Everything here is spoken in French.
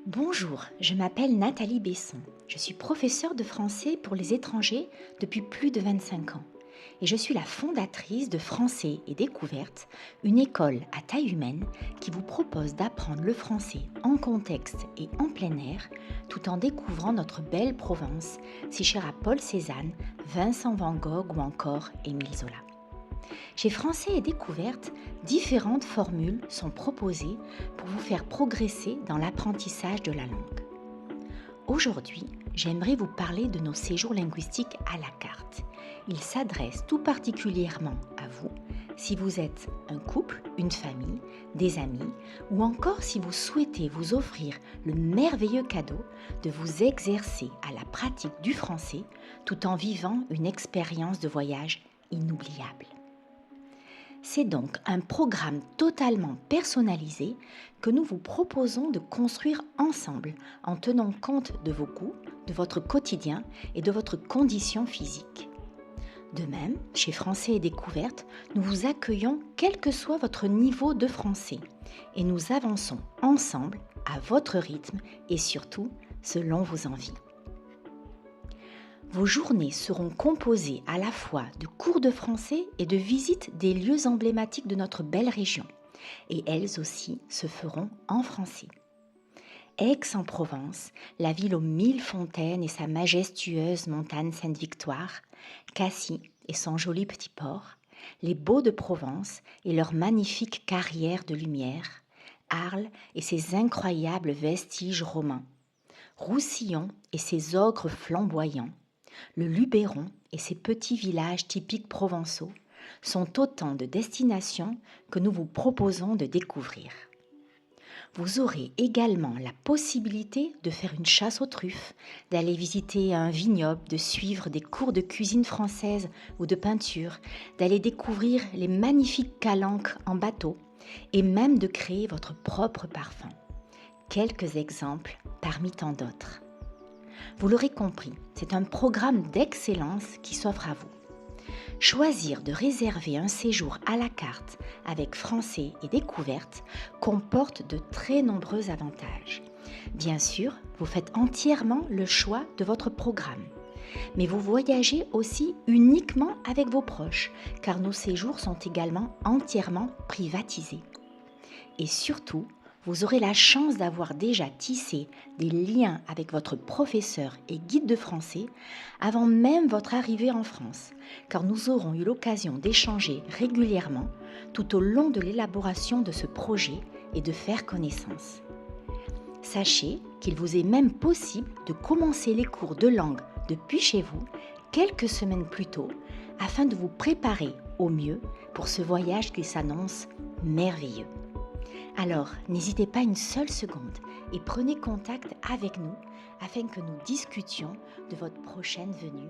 Bonjour, je m'appelle Nathalie Besson. Je suis professeure de français pour les étrangers depuis plus de 25 ans et je suis la fondatrice de Français et Découvertes, une école à taille humaine qui vous propose d'apprendre le français en contexte et en plein air tout en découvrant notre belle Provence, si chère à Paul Cézanne, Vincent Van Gogh ou encore Émile Zola. Chez Français et Découvertes, différentes formules sont proposées pour vous faire progresser dans l'apprentissage de la langue. Aujourd'hui, j'aimerais vous parler de nos séjours linguistiques à la carte. Ils s'adressent tout particulièrement à vous si vous êtes un couple, une famille, des amis ou encore si vous souhaitez vous offrir le merveilleux cadeau de vous exercer à la pratique du français tout en vivant une expérience de voyage inoubliable. C'est donc un programme totalement personnalisé que nous vous proposons de construire ensemble en tenant compte de vos goûts, de votre quotidien et de votre condition physique. De même, chez Français et Découvertes, nous vous accueillons quel que soit votre niveau de français et nous avançons ensemble à votre rythme et surtout selon vos envies. Vos journées seront composées à la fois de cours de français et de visites des lieux emblématiques de notre belle région. Et elles aussi se feront en français. Aix-en-Provence, la ville aux 1000 fontaines et sa majestueuse montagne Sainte-Victoire, Cassis et son joli petit port, les Baux de Provence et leurs magnifiques carrières de lumière, Arles et ses incroyables vestiges romains, Roussillon et ses ogres flamboyants, le Luberon et ses petits villages typiques provençaux sont autant de destinations que nous vous proposons de découvrir. Vous aurez également la possibilité de faire une chasse aux truffes, d'aller visiter un vignoble, de suivre des cours de cuisine française ou de peinture, d'aller découvrir les magnifiques calanques en bateau et même de créer votre propre parfum. Quelques exemples parmi tant d'autres. Vous l'aurez compris, c'est un programme d'excellence qui s'offre à vous. Choisir de réserver un séjour à la carte avec Français et Découvertes comporte de très nombreux avantages. Bien sûr, vous faites entièrement le choix de votre programme, mais vous voyagez aussi uniquement avec vos proches, car nos séjours sont également entièrement privatisés. Et surtout, vous aurez la chance d'avoir déjà tissé des liens avec votre professeur et guide de français avant même votre arrivée en France, car nous aurons eu l'occasion d'échanger régulièrement tout au long de l'élaboration de ce projet et de faire connaissance. Sachez qu'il vous est même possible de commencer les cours de langue depuis chez vous quelques semaines plus tôt afin de vous préparer au mieux pour ce voyage qui s'annonce merveilleux. Alors, n'hésitez pas une seule seconde et prenez contact avec nous afin que nous discutions de votre prochaine venue